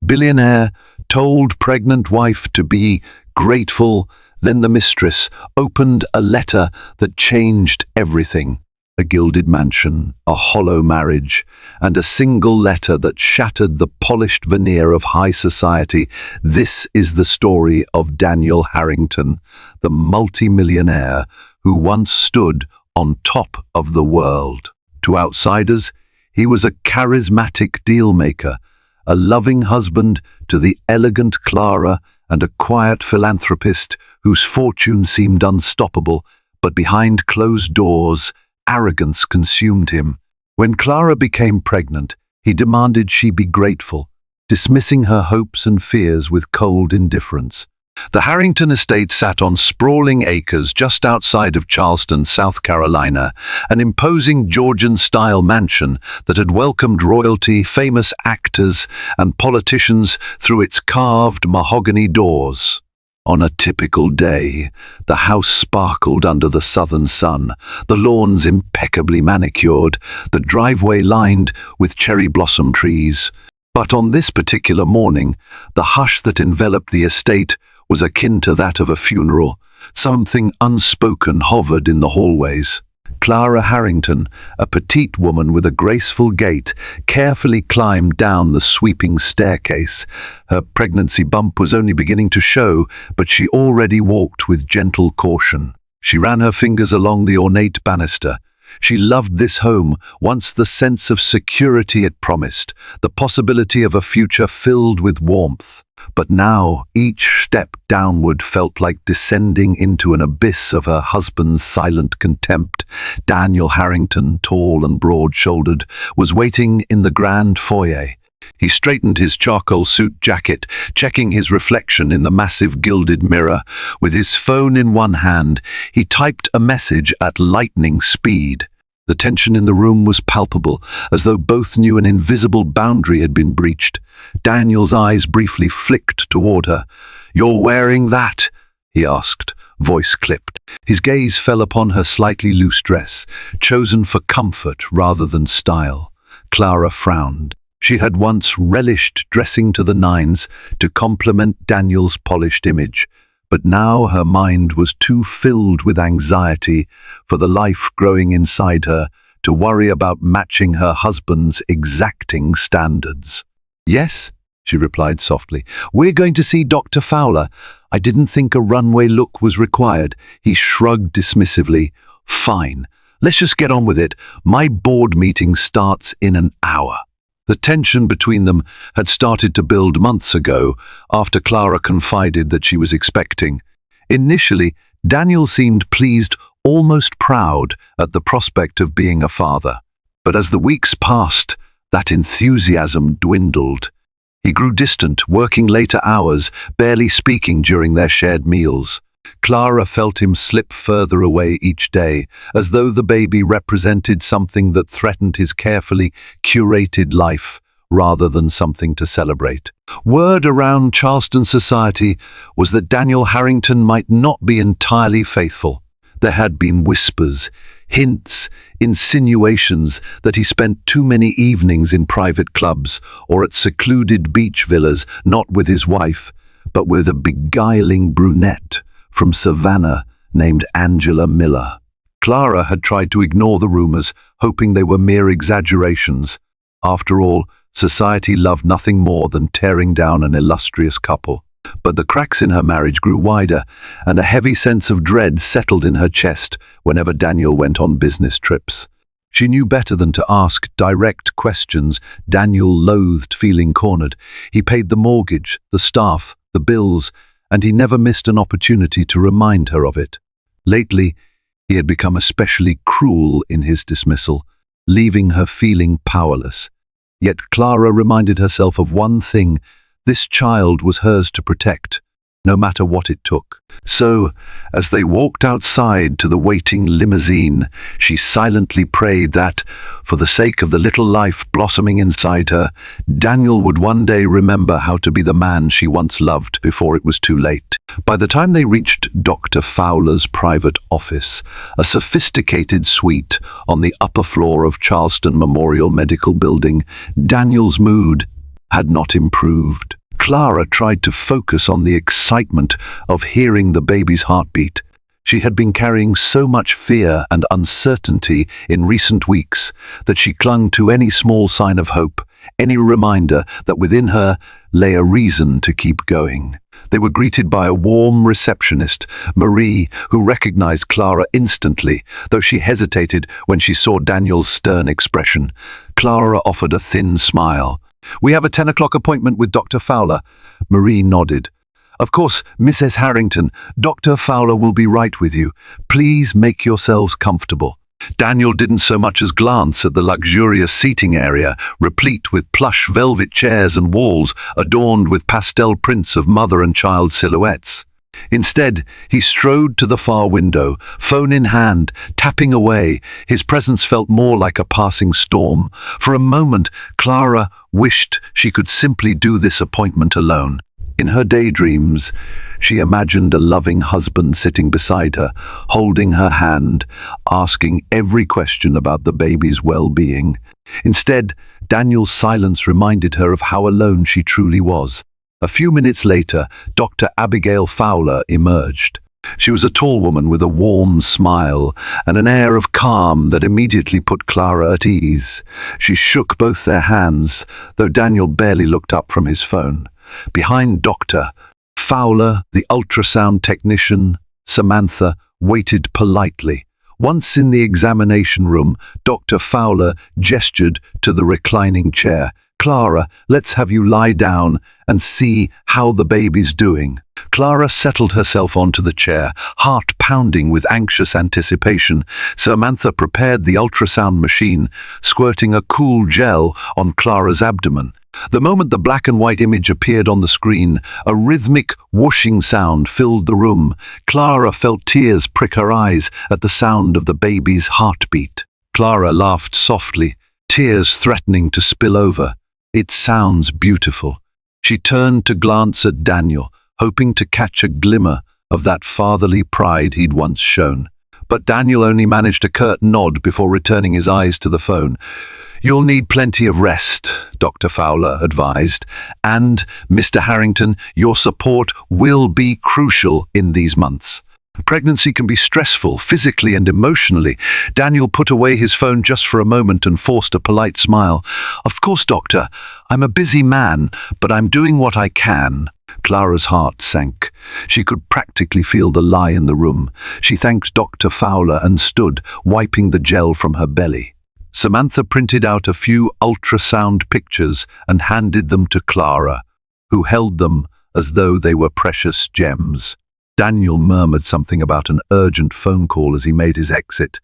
Billionaire told pregnant wife to be grateful. Then the mistress opened a letter that changed everything. A gilded mansion, a hollow marriage, and a single letter that shattered the polished veneer of high society. This is the story of Daniel Harrington, the multimillionaire who once stood on top of the world. To outsiders, he was a charismatic dealmaker, a loving husband to the elegant Clara, and a quiet philanthropist whose fortune seemed unstoppable, but behind closed doors, arrogance consumed him. When Clara became pregnant, he demanded she be grateful, dismissing her hopes and fears with cold indifference. The Harrington estate sat on sprawling acres just outside of Charleston, South Carolina, an imposing Georgian-style mansion that had welcomed royalty, famous actors, and politicians through its carved mahogany doors. On a typical day, the house sparkled under the southern sun, the lawns impeccably manicured, the driveway lined with cherry blossom trees. But on this particular morning, the hush that enveloped the estate was akin to that of a funeral. Something unspoken hovered in the hallways. Clara Harrington, a petite woman with a graceful gait, carefully climbed down the sweeping staircase. Her pregnancy bump was only beginning to show, but she already walked with gentle caution. She ran her fingers along the ornate banister. She loved this home, once the sense of security it promised, the possibility of a future filled with warmth. But now, each step downward felt like descending into an abyss of her husband's silent contempt. Daniel Harrington, tall and broad-shouldered, was waiting in the grand foyer. He straightened his charcoal suit jacket, checking his reflection in the massive gilded mirror. With his phone in one hand, he typed a message at lightning speed. The tension in the room was palpable, as though both knew an invisible boundary had been breached. Daniel's eyes briefly flicked toward her. "You're wearing that?" he asked, voice clipped. His gaze fell upon her slightly loose dress, chosen for comfort rather than style. Clara frowned. She had once relished dressing to the nines to complement Daniel's polished image, but now her mind was too filled with anxiety for the life growing inside her to worry about matching her husband's exacting standards. "Yes," she replied softly. "We're going to see Dr. Fowler. I didn't think a runway look was required." He shrugged dismissively. "Fine. Let's just get on with it. My board meeting starts in an hour." The tension between them had started to build months ago, after Clara confided that she was expecting. Initially, Daniel seemed pleased, almost proud, at the prospect of being a father. But as the weeks passed, that enthusiasm dwindled. He grew distant, working later hours, barely speaking during their shared meals. Clara felt him slip further away each day, as though the baby represented something that threatened his carefully curated life rather than something to celebrate. Word around Charleston society was that Daniel Harrington might not be entirely faithful. There had been whispers, hints, insinuations that he spent too many evenings in private clubs or at secluded beach villas, not with his wife, but with a beguiling brunette from Savannah named Angela Miller. Clara had tried to ignore the rumors, hoping they were mere exaggerations. After all, society loved nothing more than tearing down an illustrious couple. But the cracks in her marriage grew wider, and a heavy sense of dread settled in her chest whenever Daniel went on business trips. She knew better than to ask direct questions. Daniel loathed feeling cornered. He paid the mortgage, the staff, the bills, and he never missed an opportunity to remind her of it. Lately, he had become especially cruel in his dismissal, leaving her feeling powerless. Yet Clara reminded herself of one thing: this child was hers to protect, no matter what it took. So, as they walked outside to the waiting limousine, she silently prayed that, for the sake of the little life blossoming inside her, Daniel would one day remember how to be the man she once loved before it was too late. By the time they reached Dr. Fowler's private office, a sophisticated suite on the upper floor of Charleston Memorial Medical Building, Daniel's mood had not improved. Clara tried to focus on the excitement of hearing the baby's heartbeat. She had been carrying so much fear and uncertainty in recent weeks that she clung to any small sign of hope, any reminder that within her lay a reason to keep going. They were greeted by a warm receptionist, Marie, who recognized Clara instantly, though she hesitated when she saw Daniel's stern expression. Clara offered a thin smile. "We have a 10 o'clock appointment with Dr. Fowler." Marie nodded. "Of course, Mrs. Harrington, Dr. Fowler will be right with you. Please make yourselves comfortable." Daniel didn't so much as glance at the luxurious seating area, replete with plush velvet chairs and walls adorned with pastel prints of mother and child silhouettes. Instead, he strode to the far window, phone in hand, tapping away. His presence felt more like a passing storm. For a moment, Clara wished she could simply do this appointment alone. In her daydreams, she imagined a loving husband sitting beside her, holding her hand, asking every question about the baby's well-being. Instead, Daniel's silence reminded her of how alone she truly was. A few minutes later, Dr. Abigail Fowler emerged. She was a tall woman with a warm smile and an air of calm that immediately put Clara at ease. She shook both their hands, though Daniel barely looked up from his phone. Behind Dr. Fowler, the ultrasound technician, Samantha, waited politely. Once in the examination room, Dr. Fowler gestured to the reclining chair. "Clara, let's have you lie down and see how the baby's doing." Clara settled herself onto the chair, heart pounding with anxious anticipation. Samantha prepared the ultrasound machine, squirting a cool gel on Clara's abdomen. The moment the black and white image appeared on the screen, a rhythmic whooshing sound filled the room. Clara felt tears prick her eyes at the sound of the baby's heartbeat. Clara laughed softly, tears threatening to spill over. "It sounds beautiful." She turned to glance at Daniel, hoping to catch a glimmer of that fatherly pride he'd once shown. But Daniel only managed a curt nod before returning his eyes to the phone. "You'll need plenty of rest," Dr. Fowler advised, "and, Mr. Harrington, your support will be crucial in these months." Pregnancy can be stressful, physically and emotionally. Daniel put away his phone just for a moment and forced a polite smile. "Of course, doctor. I'm a busy man, but I'm doing what I can." Clara's heart sank. She could practically feel the lie in the room. She thanked Dr. Fowler and stood, wiping the gel from her belly. Samantha printed out a few ultrasound pictures and handed them to Clara, who held them as though they were precious gems. Daniel murmured something about an urgent phone call as he made his exit.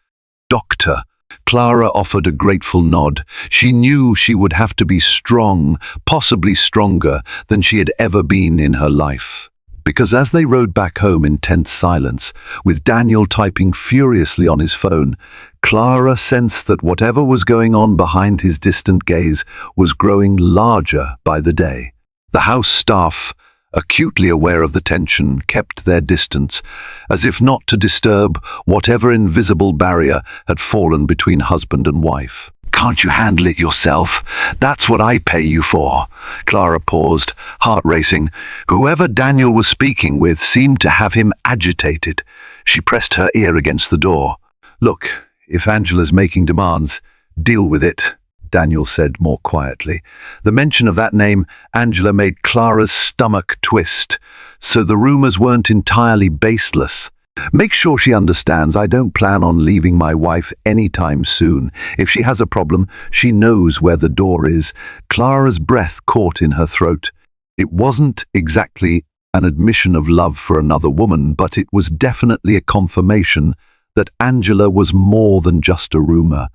"Doctor," Clara offered a grateful nod. She knew she would have to be strong, possibly stronger than she had ever been in her life. Because as they rode back home in tense silence, with Daniel typing furiously on his phone, Clara sensed that whatever was going on behind his distant gaze was growing larger by the day. The house staff, acutely aware of the tension, kept their distance, as if not to disturb whatever invisible barrier had fallen between husband and wife. "Can't you handle it yourself? That's what I pay you for." Clara paused, heart racing. Whoever Daniel was speaking with seemed to have him agitated. She pressed her ear against the door. "Look, if Angela's making demands, deal with it," Daniel said more quietly. The mention of that name, Angela, made Clara's stomach twist. So the rumors weren't entirely baseless. "Make sure she understands I don't plan on leaving my wife anytime soon. If she has a problem, she knows where the door is." Clara's breath caught in her throat. It wasn't exactly an admission of love for another woman, but it was definitely a confirmation that Angela was more than just a rumor.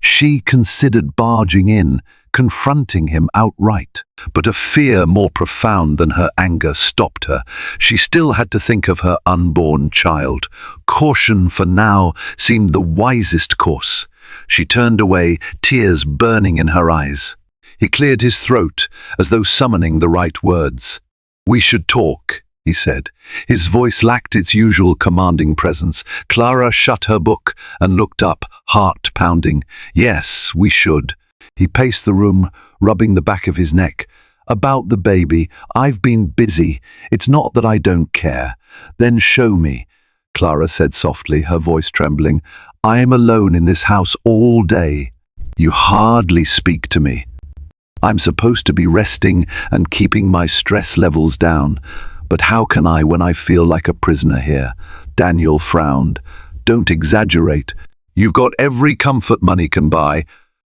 She considered barging in, confronting him outright. But a fear more profound than her anger stopped her. She still had to think of her unborn child. Caution for now seemed the wisest course. She turned away, tears burning in her eyes. He cleared his throat, as though summoning the right words. "We should talk," he said. His voice lacked its usual commanding presence. Clara shut her book and looked up, heart pounding. "Yes, we should." He paced the room, rubbing the back of his neck. About the baby, I've been busy. It's not that I don't care. Then show me, Clara said softly, her voice trembling. I am alone in this house all day. You hardly speak to me. I'm supposed to be resting and keeping my stress levels down. But how can I when I feel like a prisoner here? Daniel frowned. Don't exaggerate. You've got every comfort money can buy.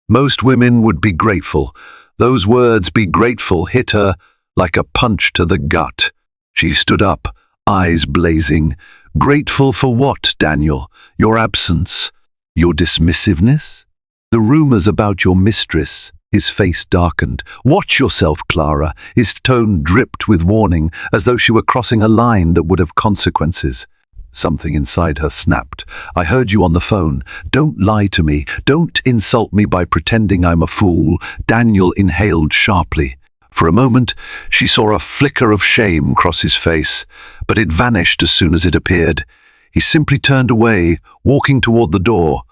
Most women would be grateful. Those words, be grateful, hit her like a punch to the gut. She stood up, eyes blazing. Grateful for what, Daniel? Your absence? Your dismissiveness? The rumors about your mistress? His face darkened. Watch yourself, Clara. His tone dripped with warning, as though she were crossing a line that would have consequences. Something inside her snapped. I heard you on the phone. Don't lie to me. Don't insult me by pretending I'm a fool. Daniel inhaled sharply. For a moment, she saw a flicker of shame cross his face, but it vanished as soon as it appeared. He simply turned away, walking toward the door.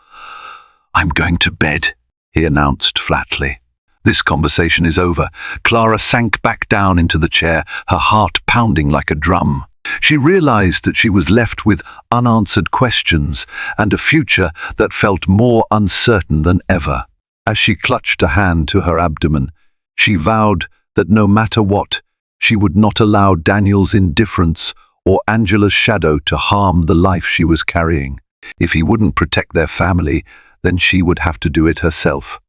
I'm going to bed, he announced flatly. This conversation is over. Clara sank back down into the chair, her heart pounding like a drum. She realized that she was left with unanswered questions and a future that felt more uncertain than ever. As she clutched a hand to her abdomen, she vowed that no matter what, she would not allow Daniel's indifference or Angela's shadow to harm the life she was carrying. If he wouldn't protect their family, then she would have to do it herself.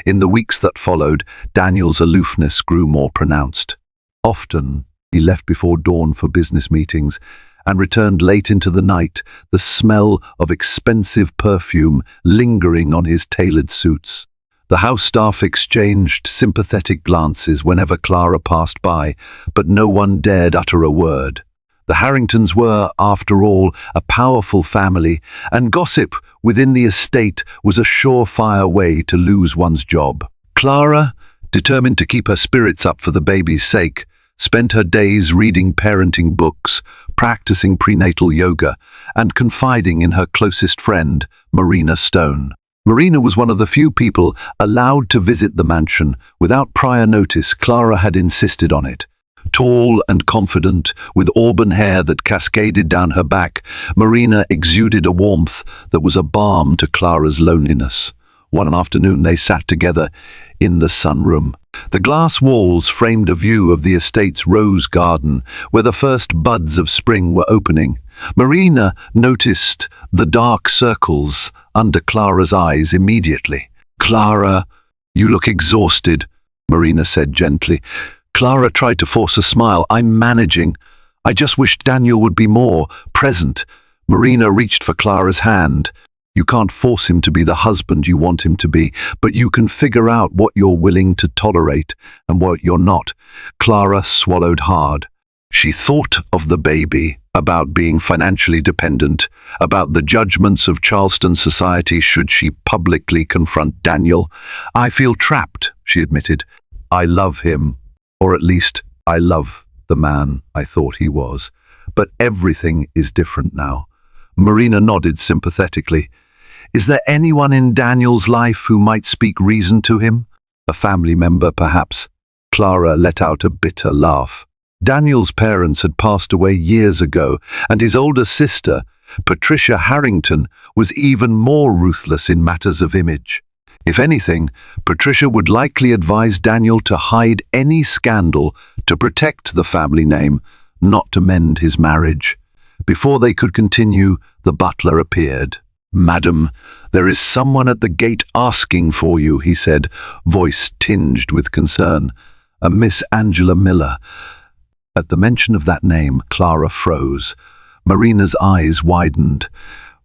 In the weeks that followed, Daniel's aloofness grew more pronounced. Often, he left before dawn for business meetings and returned late into the night, the smell of expensive perfume lingering on his tailored suits. The house staff exchanged sympathetic glances whenever Clara passed by, but no one dared utter a word. The Harringtons were, after all, a powerful family, and gossip within the estate was a surefire way to lose one's job. Clara, determined to keep her spirits up for the baby's sake, spent her days reading parenting books, practicing prenatal yoga, and confiding in her closest friend, Marina Stone. Marina was one of the few people allowed to visit the mansion. Without prior notice, Clara had insisted on it. Tall and confident, with auburn hair that cascaded down her back, Marina exuded a warmth that was a balm to Clara's loneliness. One afternoon they sat together in the sunroom. The glass walls framed a view of the estate's rose garden, where the first buds of spring were opening. Marina noticed the dark circles under Clara's eyes immediately. Clara, you look exhausted, Marina said gently. Clara tried to force a smile. I'm managing. I just wish Daniel would be more present. Marina reached for Clara's hand. You can't force him to be the husband you want him to be, but you can figure out what you're willing to tolerate and what you're not. Clara swallowed hard. She thought of the baby, about being financially dependent, about the judgments of Charleston society should she publicly confront Daniel. I feel trapped, she admitted. I love him. Or at least, I love the man I thought he was. But everything is different now. Marina nodded sympathetically. Is there anyone in Daniel's life who might speak reason to him? A family member, perhaps? Clara let out a bitter laugh. Daniel's parents had passed away years ago, and his older sister, Patricia Harrington, was even more ruthless in matters of image. If anything, Patricia would likely advise Daniel to hide any scandal to protect the family name, not to mend his marriage. Before they could continue, the butler appeared. Madam, there is someone at the gate asking for you, he said, voice tinged with concern. A Miss Angela Miller. At the mention of that name, Clara froze. Marina's eyes widened.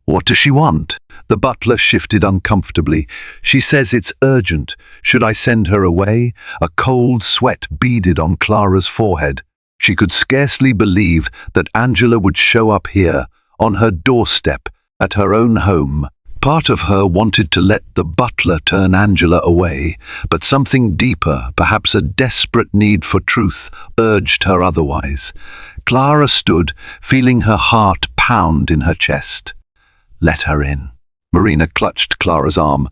What does she want? The butler shifted uncomfortably. She says it's urgent. Should I send her away? A cold sweat beaded on Clara's forehead. She could scarcely believe that Angela would show up here, on her doorstep, at her own home. Part of her wanted to let the butler turn Angela away, but something deeper, perhaps a desperate need for truth, urged her otherwise. Clara stood, feeling her heart pound in her chest. Let her in. Marina clutched Clara's arm.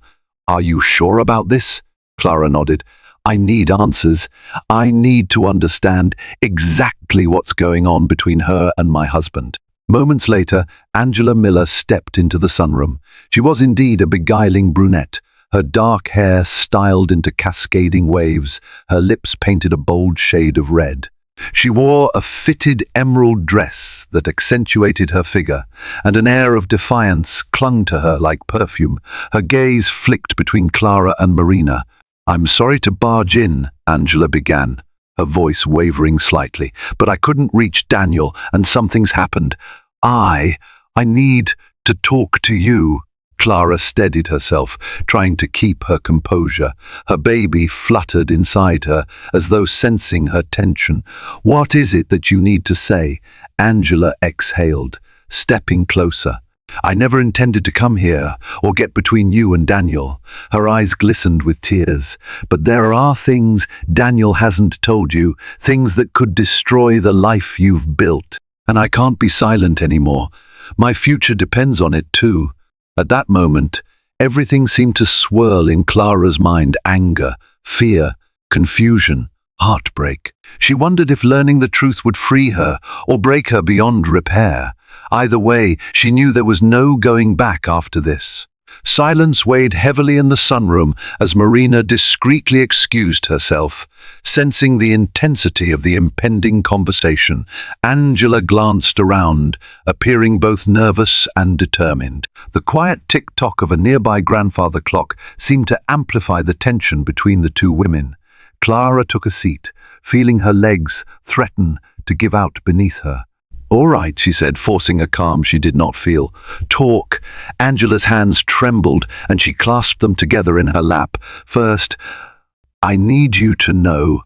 Are you sure about this? Clara nodded. I need answers. I need to understand exactly what's going on between her and my husband. Moments later, Angela Miller stepped into the sunroom. She was indeed a beguiling brunette, her dark hair styled into cascading waves, her lips painted a bold shade of red. She wore a fitted emerald dress that accentuated her figure, and an air of defiance clung to her like perfume. Her gaze flicked between Clara and Marina. "I'm sorry to barge in," Angela began, her voice wavering slightly, "but I couldn't reach Daniel, and something's happened. I need to talk to you." Clara steadied herself, trying to keep her composure. Her baby fluttered inside her, as though sensing her tension. "What is it that you need to say?" Angela exhaled, stepping closer. "I never intended to come here or get between you and Daniel." Her eyes glistened with tears. "But there are things Daniel hasn't told you, things that could destroy the life you've built. And I can't be silent anymore. My future depends on it too." At that moment, everything seemed to swirl in Clara's mind: anger, fear, confusion, heartbreak. She wondered if learning the truth would free her or break her beyond repair. Either way, she knew there was no going back after this. Silence weighed heavily in the sunroom as Marina discreetly excused herself. Sensing the intensity of the impending conversation, Angela glanced around, appearing both nervous and determined. The quiet tick-tock of a nearby grandfather clock seemed to amplify the tension between the two women. Clara took a seat, feeling her legs threaten to give out beneath her. "All right," she said, forcing a calm she did not feel. "Talk." Angela's hands trembled, and she clasped them together in her lap. "First, I need you to know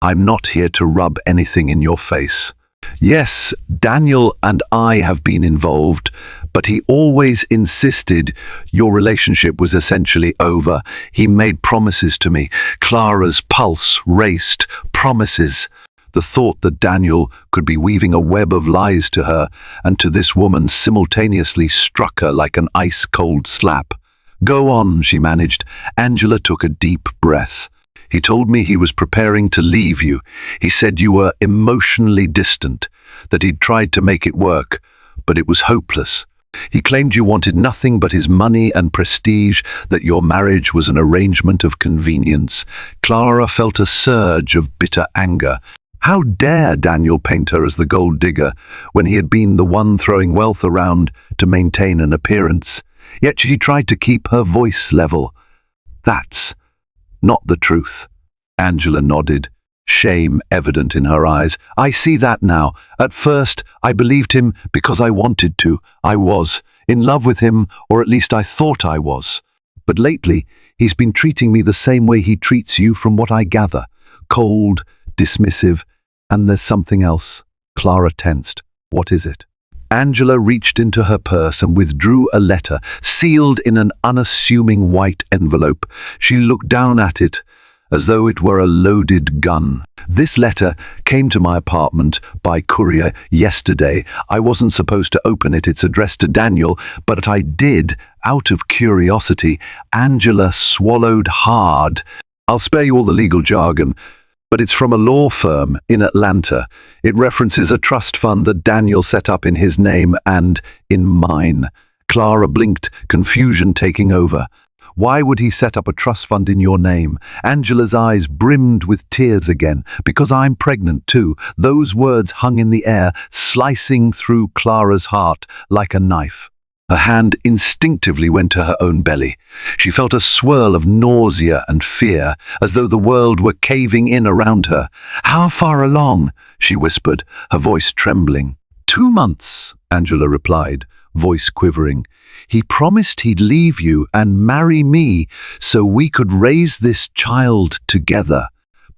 I'm not here to rub anything in your face. Yes, Daniel and I have been involved, but he always insisted your relationship was essentially over. He made promises to me." Clara's pulse raced. Promises. The thought that Daniel could be weaving a web of lies to her and to this woman simultaneously struck her like an ice-cold slap. "Go on," she managed. Angela took a deep breath. "He told me he was preparing to leave you. He said you were emotionally distant, that he'd tried to make it work, but it was hopeless. He claimed you wanted nothing but his money and prestige, that your marriage was an arrangement of convenience." Clara felt a surge of bitter anger. How dare Daniel paint her as the gold digger when he had been the one throwing wealth around to maintain an appearance? Yet she tried to keep her voice level. "That's not the truth." Angela nodded, shame evident in her eyes. "I see that now. At first, I believed him because I wanted to. I was in love with him, or at least I thought I was. But lately, he's been treating me the same way he treats you, from what I gather. Cold, dismissive, and there's something else." Clara tensed. "What is it?" Angela reached into her purse and withdrew a letter, sealed in an unassuming white envelope. She looked down at it, as though it were a loaded gun. "This letter came to my apartment by courier yesterday. I wasn't supposed to open it. It's addressed to Daniel, but I did, out of curiosity." Angela swallowed hard. "I'll spare you all the legal jargon, but it's from a law firm in Atlanta. It references a trust fund that Daniel set up in his name and in mine." Clara blinked, confusion taking over. "Why would he set up a trust fund in your name?" Angela's eyes brimmed with tears again. "Because I'm pregnant too." Those words hung in the air, slicing through Clara's heart like a knife. Her hand instinctively went to her own belly. She felt a swirl of nausea and fear, as though the world were caving in around her. "How far along?" she whispered, her voice trembling. 2 months, Angela replied, voice quivering. "He promised he'd leave you and marry me so we could raise this child together.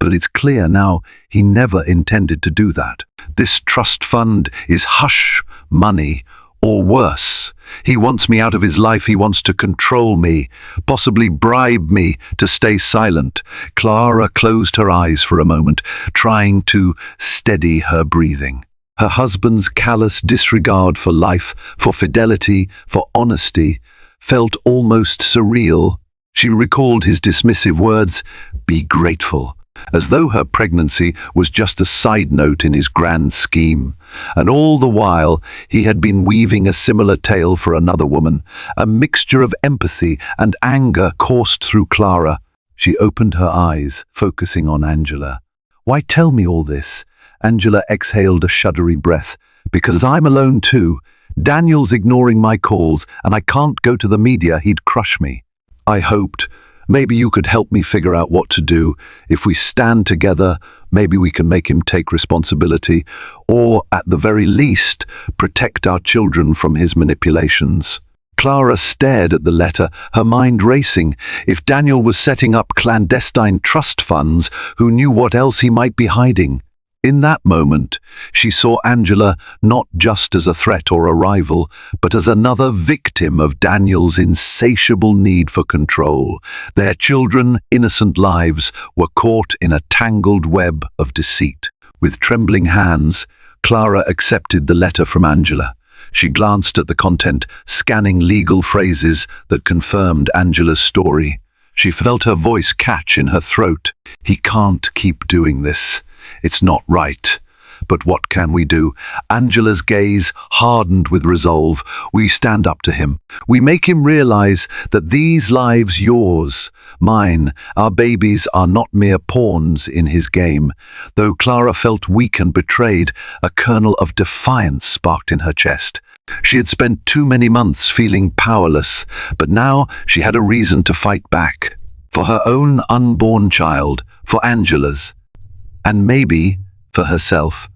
But it's clear now he never intended to do that. This trust fund is hush money, or worse. He wants me out of his life. He wants to control me, possibly bribe me to stay silent." Clara closed her eyes for a moment, trying to steady her breathing. Her husband's callous disregard for life, for fidelity, for honesty, felt almost surreal. She recalled his dismissive words, "Be grateful," as though her pregnancy was just a side note in his grand scheme. And all the while, he had been weaving a similar tale for another woman. A mixture of empathy and anger coursed through Clara. She opened her eyes, focusing on Angela. "Why tell me all this?" Angela exhaled a shuddery breath. "Because I'm alone too. Daniel's ignoring my calls, and I can't go to the media, he'd crush me. I hoped maybe you could help me figure out what to do. If we stand together, maybe we can make him take responsibility, or at the very least, protect our children from his manipulations." Clara stared at the letter, her mind racing. If Daniel was setting up clandestine trust funds, who knew what else he might be hiding? In that moment, she saw Angela not just as a threat or a rival, but as another victim of Daniel's insatiable need for control. Their children, innocent lives, were caught in a tangled web of deceit. With trembling hands, Clara accepted the letter from Angela. She glanced at the content, scanning legal phrases that confirmed Angela's story. She felt her voice catch in her throat. "He can't keep doing this. It's not right. But what can we do?" Angela's gaze hardened with resolve. "We stand up to him. We make him realize that these lives, yours, mine, our babies, are not mere pawns in his game." Though Clara felt weak and betrayed, a kernel of defiance sparked in her chest. She had spent too many months feeling powerless, but now she had a reason to fight back. For her own unborn child, for Angela's, and maybe for herself.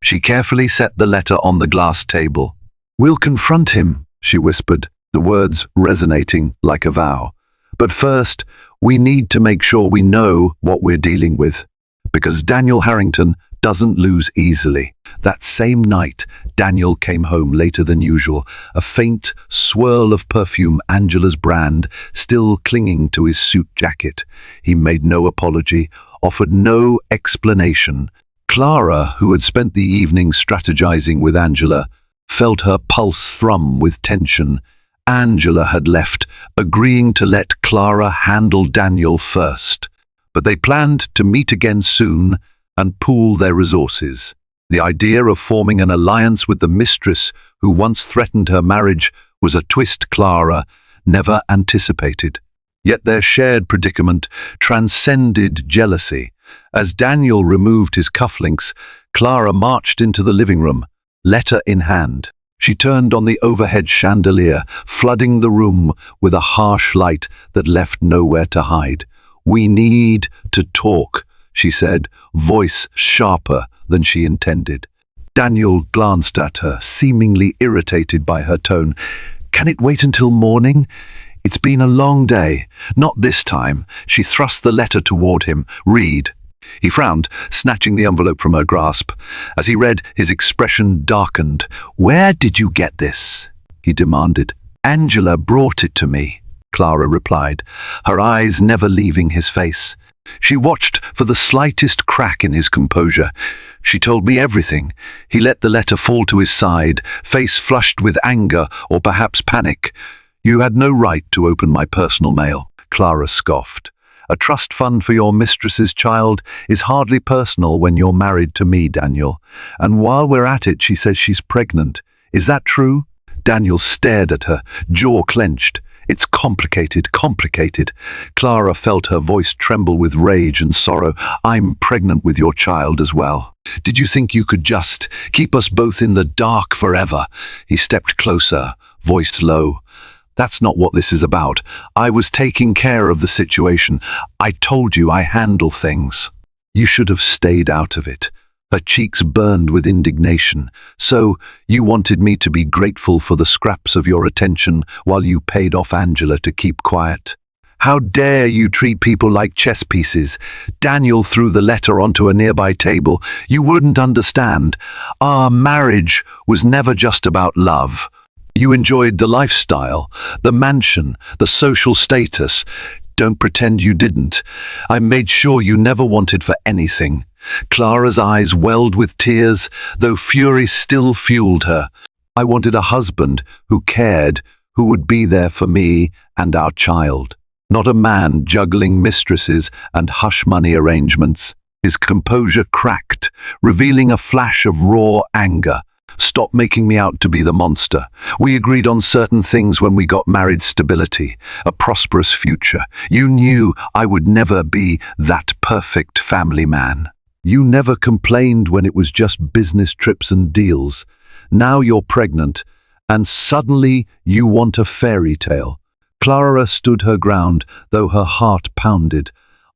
She carefully set the letter on the glass table. "We'll confront him," she whispered, the words resonating like a vow. "But first, we need to make sure we know what we're dealing with. Because Daniel Harrington doesn't lose easily." That same night, Daniel came home later than usual, a faint swirl of perfume, Angela's brand, still clinging to his suit jacket. He made no apology, offered no explanation. Clara, who had spent the evening strategizing with Angela, felt her pulse thrum with tension. Angela had left, agreeing to let Clara handle Daniel first. But they planned to meet again soon and pool their resources. The idea of forming an alliance with the mistress who once threatened her marriage was a twist Clara never anticipated. Yet their shared predicament transcended jealousy. As Daniel removed his cufflinks, Clara marched into the living room, letter in hand. She turned on the overhead chandelier, flooding the room with a harsh light that left nowhere to hide. "We need to talk," she said, voice sharper than she intended. Daniel glanced at her, seemingly irritated by her tone. "Can it wait until morning? It's been a long day." "Not this time." She thrust the letter toward him. "Read." He frowned, snatching the envelope from her grasp. As he read, his expression darkened. "Where did you get this?" he demanded. "Angela brought it to me," Clara replied, her eyes never leaving his face. She watched for the slightest crack in his composure. "She told me everything." He let the letter fall to his side, face flushed with anger or perhaps panic. "You had no right to open my personal mail," Clara scoffed. "A trust fund for your mistress's child is hardly personal when you're married to me, Daniel. And while we're at it, she says she's pregnant. Is that true?" Daniel stared at her, jaw clenched. "It's complicated." Clara felt her voice tremble with rage and sorrow. "I'm pregnant with your child as well. Did you think you could just keep us both in the dark forever?" He stepped closer, voice low. "That's not what this is about. I was taking care of the situation. I told you I handle things." "You should have stayed out of it." Her cheeks burned with indignation. "So, you wanted me to be grateful for the scraps of your attention while you paid off Angela to keep quiet? How dare you treat people like chess pieces?" Daniel threw the letter onto a nearby table. "You wouldn't understand. Our marriage was never just about love. You enjoyed the lifestyle, the mansion, the social status. Don't pretend you didn't. I made sure you never wanted for anything." Clara's eyes welled with tears, though fury still fueled her. "I wanted a husband who cared, who would be there for me and our child." not a man juggling mistresses and hush-money arrangements. His composure cracked, revealing a flash of raw anger. "Stop making me out to be the monster. We agreed on certain things when we got married: stability, a prosperous future. You knew I would never be that perfect family man. You never complained when it was just business trips and deals. Now you're pregnant, and suddenly you want a fairy tale." Clara stood her ground, though her heart pounded.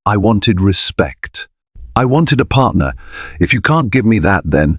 "I wanted respect. I wanted a partner. If you can't give me that, then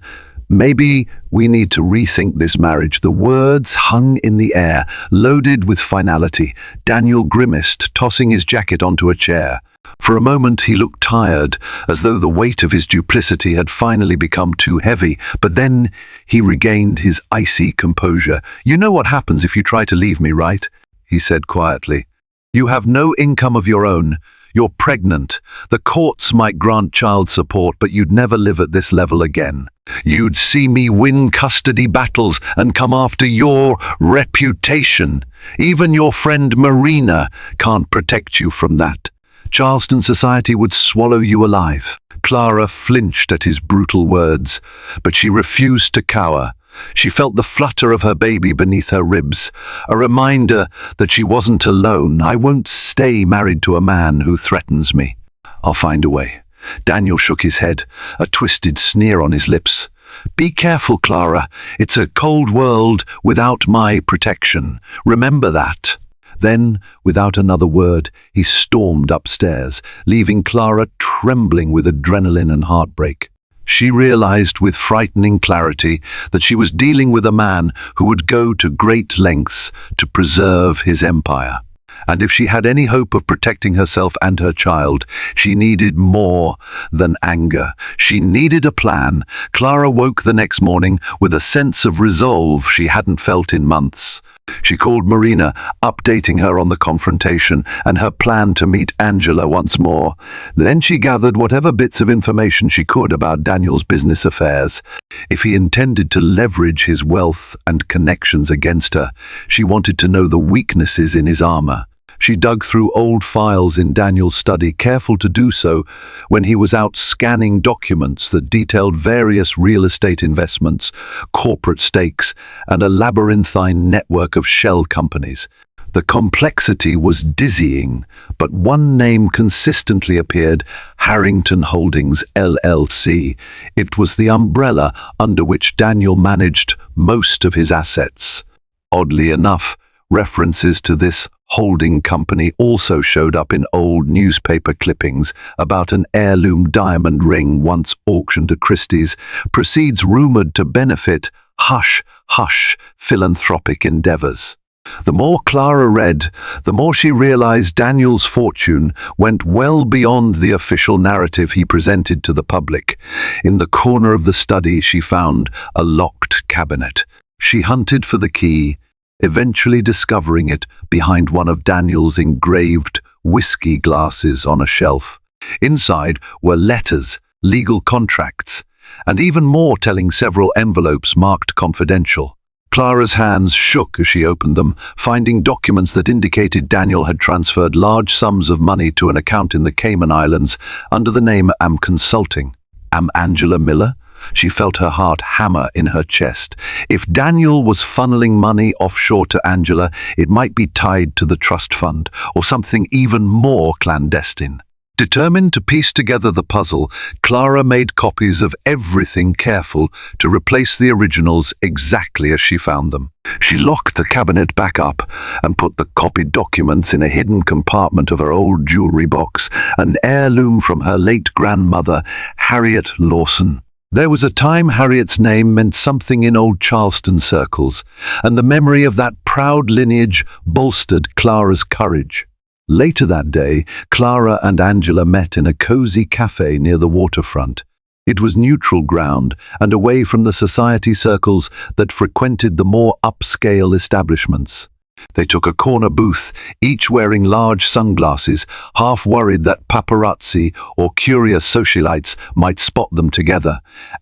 maybe we need to rethink this marriage." The words hung in the air, loaded with finality. Daniel grimaced, tossing his jacket onto a chair. For a moment he looked tired, as though the weight of his duplicity had finally become too heavy, but then he regained his icy composure. "You know what happens if you try to leave me, right?" he said quietly. "You have no income of your own. You're pregnant. The courts might grant child support, but you'd never live at this level again. You'd see me win custody battles and come after your reputation. Even your friend Marina can't protect you from that. Charleston society would swallow you alive." Clara flinched at his brutal words, but she refused to cower. She felt the flutter of her baby beneath her ribs, a reminder that she wasn't alone. "I won't stay married to a man who threatens me. I'll find a way." Daniel shook his head, a twisted sneer on his lips. "Be careful, Clara. It's a cold world without my protection. Remember that." Then, without another word, he stormed upstairs, leaving Clara trembling with adrenaline and heartbreak. She realized with frightening clarity that she was dealing with a man who would go to great lengths to preserve his empire. And if she had any hope of protecting herself and her child, she needed more than anger. She needed a plan. Clara woke the next morning with a sense of resolve she hadn't felt in months. She called Marina, updating her on the confrontation and her plan to meet Angela once more. Then she gathered whatever bits of information she could about Daniel's business affairs. If he intended to leverage his wealth and connections against her, she wanted to know the weaknesses in his armor. She dug through old files in Daniel's study, careful to do so when he was out scanning documents that detailed various real estate investments, corporate stakes, and a labyrinthine network of shell companies. The complexity was dizzying, but one name consistently appeared: Harrington Holdings, LLC. It was the umbrella under which Daniel managed most of his assets. Oddly enough, references to this holding company also showed up in old newspaper clippings about an heirloom diamond ring once auctioned at Christie's, proceeds rumored to benefit hush-hush philanthropic endeavors. The more Clara read, the more she realized Daniel's fortune went well beyond the official narrative he presented to the public. In the corner of the study, she found a locked cabinet. She hunted for the key, eventually discovering it behind one of Daniel's engraved whiskey glasses on a shelf. Inside were letters, legal contracts, and even more, telling several envelopes marked confidential. Clara's hands shook as she opened them, finding documents that indicated Daniel had transferred large sums of money to an account in the Cayman Islands under the name Am Consulting. Am Angela Miller? She felt her heart hammer in her chest. If Daniel was funneling money offshore to Angela, it might be tied to the trust fund or something even more clandestine. Determined to piece together the puzzle, Clara made copies of everything, careful to replace the originals exactly as she found them. She locked the cabinet back up and put the copied documents in a hidden compartment of her old jewelry box, an heirloom from her late grandmother, Harriet Lawson. There was a time Harriet's name meant something in old Charleston circles, and the memory of that proud lineage bolstered Clara's courage. Later that day, Clara and Angela met in a cozy cafe near the waterfront. It was neutral ground and away from the society circles that frequented the more upscale establishments. They took a corner booth, each wearing large sunglasses, half worried that paparazzi or curious socialites might spot them together.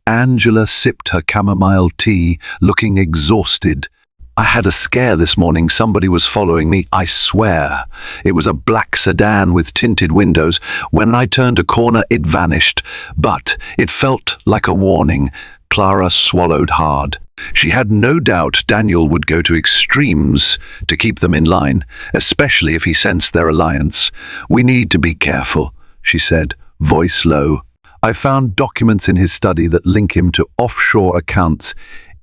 Angela sipped her chamomile tea, looking exhausted. I had a scare this morning. Somebody was following me, I swear. It was a black sedan with tinted windows. When I turned a corner, it vanished. But it felt like a warning. Clara swallowed hard. She had no doubt Daniel would go to extremes to keep them in line, especially if he sensed their alliance. "We need to be careful," she said, voice low. "I found documents in his study that link him to offshore accounts.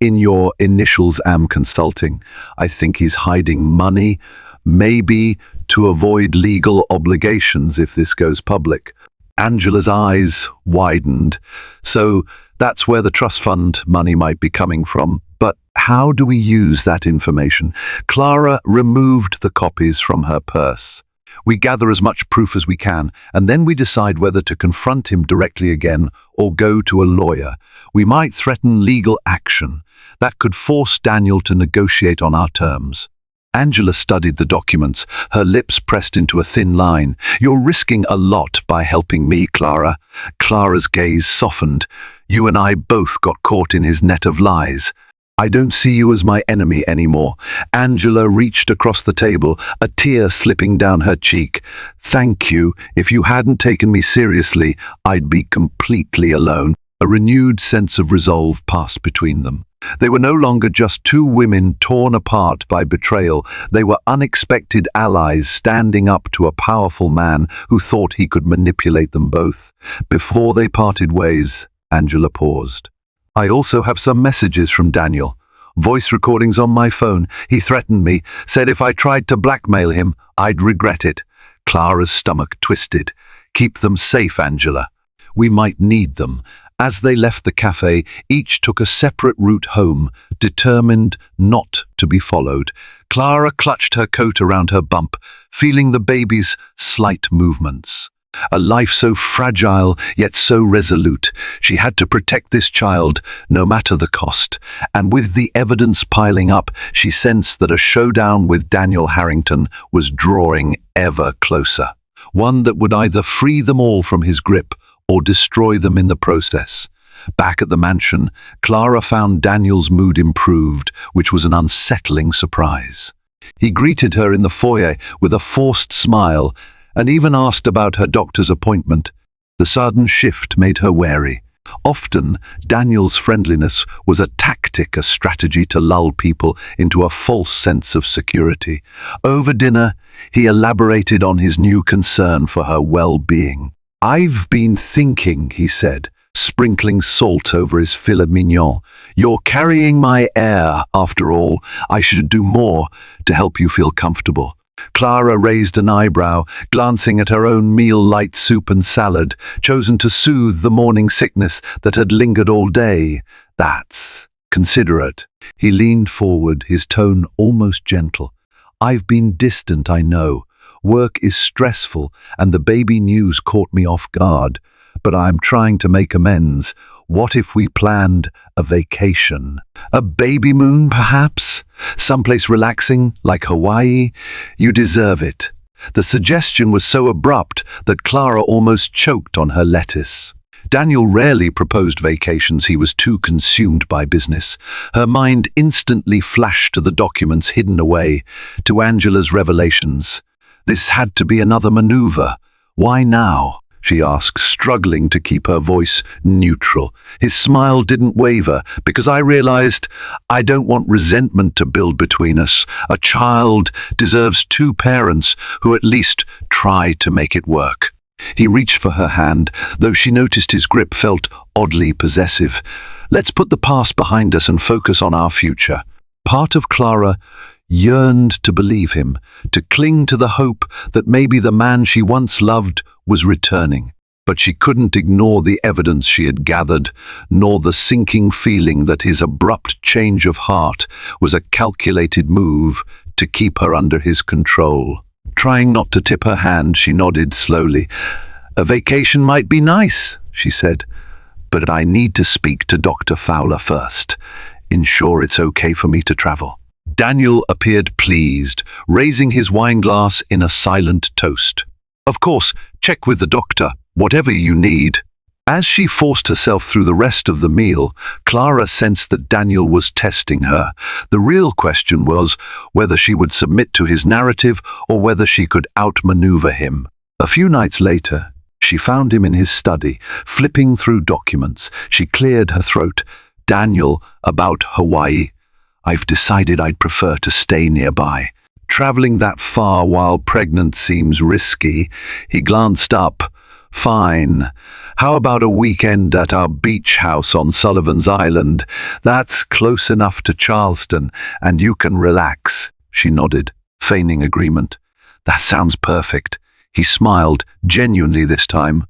In your initials, am consulting. I think he's hiding money, maybe to avoid legal obligations if this goes public." Angela's eyes widened. "So that's where the trust fund money might be coming from. But how do we use that information?" Clara removed the copies from her purse. "We gather as much proof as we can, and then we decide whether to confront him directly again or go to a lawyer. We might threaten legal action. That could force Daniel to negotiate on our terms." Angela studied the documents, her lips pressed into a thin line. "You're risking a lot by helping me, Clara." Clara's gaze softened. "You and I both got caught in his net of lies. I don't see you as my enemy anymore." Angela reached across the table, a tear slipping down her cheek. "Thank you. If you hadn't taken me seriously, I'd be completely alone." A renewed sense of resolve passed between them. They were no longer just two women torn apart by betrayal. They were unexpected allies standing up to a powerful man who thought he could manipulate them both. Before they parted ways, Angela paused. "I also have some messages from Daniel. Voice recordings on my phone. He threatened me, said if I tried to blackmail him, I'd regret it." Clara's stomach twisted. "Keep them safe, Angela. We might need them." As they left the cafe, each took a separate route home, determined not to be followed. Clara clutched her coat around her bump, feeling the baby's slight movements. A life so fragile, yet so resolute. She had to protect this child, no matter the cost. And with the evidence piling up, she sensed that a showdown with Daniel Harrington was drawing ever closer. One that would either free them all from his grip or destroy them in the process. Back at the mansion, Clara found Daniel's mood improved, which was an unsettling surprise. He greeted her in the foyer with a forced smile and even asked about her doctor's appointment. The sudden shift made her wary. Often, Daniel's friendliness was a tactic, a strategy to lull people into a false sense of security. Over dinner, he elaborated on his new concern for her well-being. "I've been thinking," he said, sprinkling salt over his filet mignon. "You're carrying my air, after all. I should do more to help you feel comfortable." Clara raised an eyebrow, glancing at her own meal, light soup and salad, chosen to soothe the morning sickness that had lingered all day. "That's considerate." He leaned forward, his tone almost gentle. "I've been distant, I know. Work is stressful, and the baby news caught me off guard. But I'm trying to make amends. What if we planned a vacation? A baby moon, perhaps? Someplace relaxing, like Hawaii? You deserve it." The suggestion was so abrupt that Clara almost choked on her lettuce. Daniel rarely proposed vacations. He was too consumed by business. Her mind instantly flashed to the documents hidden away, to Angela's revelations. This had to be another maneuver. "Why now?" she asked, struggling to keep her voice neutral. His smile didn't waver, "Because I realized I don't want resentment to build between us. A child deserves two parents who at least try to make it work." He reached for her hand, though she noticed his grip felt oddly possessive. "Let's put the past behind us and focus on our future." Part of Clara yearned to believe him, to cling to the hope that maybe the man she once loved was returning. But she couldn't ignore the evidence she had gathered, nor the sinking feeling that his abrupt change of heart was a calculated move to keep her under his control. Trying not to tip her hand, she nodded slowly. "A vacation might be nice," she said, "but I need to speak to Dr. Fowler first. Ensure it's okay for me to travel." Daniel appeared pleased, raising his wineglass in a silent toast. "Of course, check with the doctor, whatever you need." As she forced herself through the rest of the meal, Clara sensed that Daniel was testing her. The real question was whether she would submit to his narrative or whether she could outmaneuver him. A few nights later, she found him in his study, flipping through documents. She cleared her throat. "Daniel, about Hawaii. I've decided I'd prefer to stay nearby. Traveling that far while pregnant seems risky." He glanced up. "Fine. How about a weekend at our beach house on Sullivan's Island? That's close enough to Charleston, and you can relax." She nodded, feigning agreement. "That sounds perfect." He smiled, genuinely this time.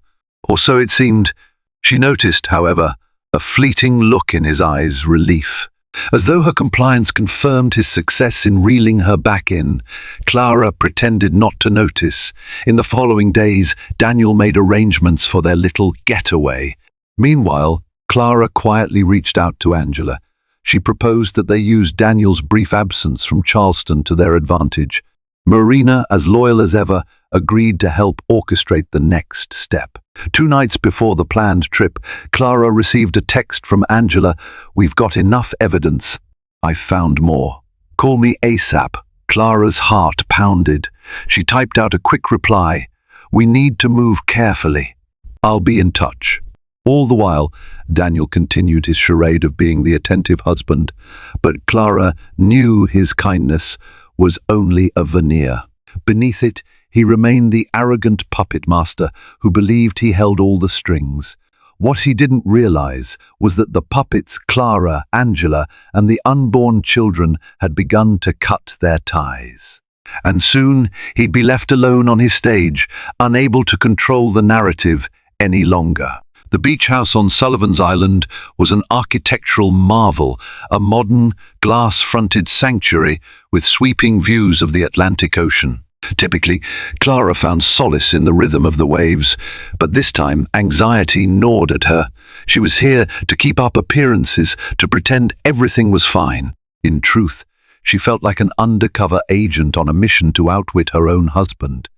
Or so it seemed. She noticed, however, a fleeting look in his eyes, relief. As though her compliance confirmed his success in reeling her back in, Clara pretended not to notice. In the following days, Daniel made arrangements for their little getaway. Meanwhile, Clara quietly reached out to Angela. She proposed that they use Daniel's brief absence from Charleston to their advantage. Marina, as loyal as ever, agreed to help orchestrate the next step. 2 nights before the planned trip, Clara received a text from Angela. "We've got enough evidence. I've found more. Call me ASAP." Clara's heart pounded. She typed out a quick reply. "We need to move carefully. I'll be in touch." All the while, Daniel continued his charade of being the attentive husband, but Clara knew his kindness was only a veneer. Beneath it, he remained the arrogant puppet master who believed he held all the strings. What he didn't realize was that the puppets Clara, Angela, and the unborn children had begun to cut their ties. And soon he'd be left alone on his stage, unable to control the narrative any longer. The beach house on Sullivan's Island was an architectural marvel, a modern, glass-fronted sanctuary with sweeping views of the Atlantic Ocean. Typically, Clara found solace in the rhythm of the waves, but this time anxiety gnawed at her. She was here to keep up appearances, to pretend everything was fine. In truth, she felt like an undercover agent on a mission to outwit her own husband.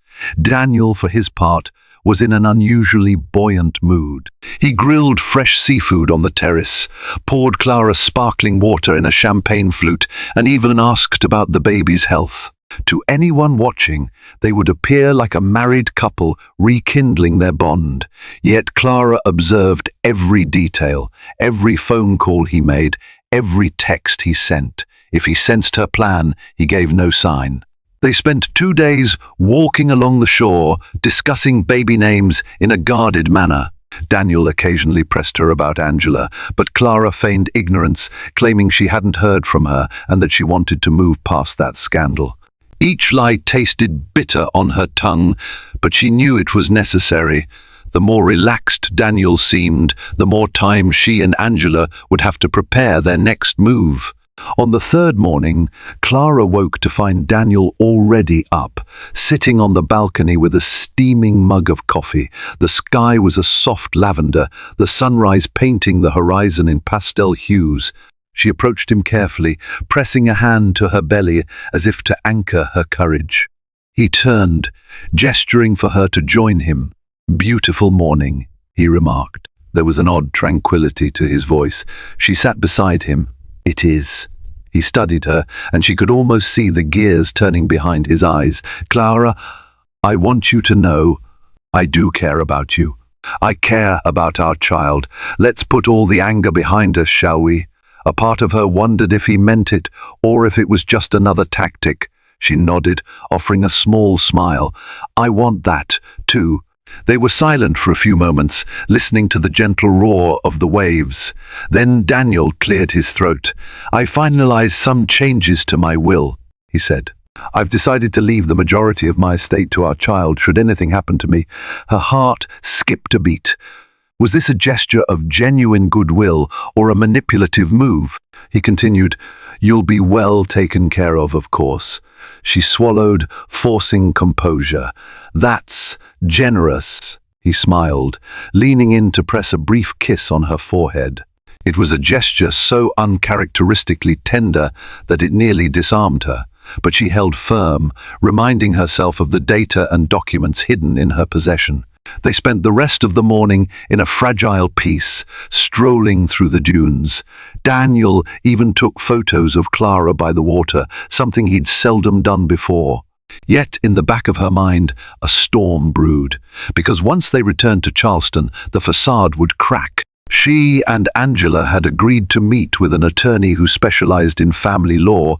Daniel, for his part, was in an unusually buoyant mood. He grilled fresh seafood on the terrace, poured Clara sparkling water in a champagne flute, and even asked about the baby's health. To anyone watching, they would appear like a married couple rekindling their bond. Yet Clara observed every detail, every phone call he made, every text he sent. If he sensed her plan, he gave no sign. They spent 2 days walking along the shore, discussing baby names in a guarded manner. Daniel occasionally pressed her about Angela, but Clara feigned ignorance, claiming she hadn't heard from her and that she wanted to move past that scandal. Each lie tasted bitter on her tongue, but she knew it was necessary. The more relaxed Daniel seemed, the more time she and Angela would have to prepare their next move. On the 3rd morning, Clara woke to find Daniel already up, sitting on the balcony with a steaming mug of coffee. The sky was a soft lavender, the sunrise painting the horizon in pastel hues. She approached him carefully, pressing a hand to her belly as if to anchor her courage. He turned, gesturing for her to join him. "Beautiful morning," he remarked. There was an odd tranquility to his voice. She sat beside him. "It is." He studied her, and she could almost see the gears turning behind his eyes. "Clara, I want you to know I do care about you. I care about our child. Let's put all the anger behind us, shall we?" A part of her wondered if he meant it, or if it was just another tactic. She nodded, offering a small smile. "I want that, too." They were silent for a few moments, listening to the gentle roar of the waves. Then Daniel cleared his throat. "I finalized some changes to my will," he said. "I've decided to leave the majority of my estate to our child should anything happen to me." Her heart skipped a beat. Was this a gesture of genuine goodwill or a manipulative move? He continued, "You'll be well taken care of course." She swallowed, forcing composure. "That's generous," he smiled, leaning in to press a brief kiss on her forehead. It was a gesture so uncharacteristically tender that it nearly disarmed her, but she held firm, reminding herself of the data and documents hidden in her possession. They spent the rest of the morning in a fragile peace, strolling through the dunes. Daniel even took photos of Clara by the water, something he'd seldom done before. Yet in the back of her mind, a storm brewed, because once they returned to Charleston, the facade would crack. She and Angela had agreed to meet with an attorney who specialized in family law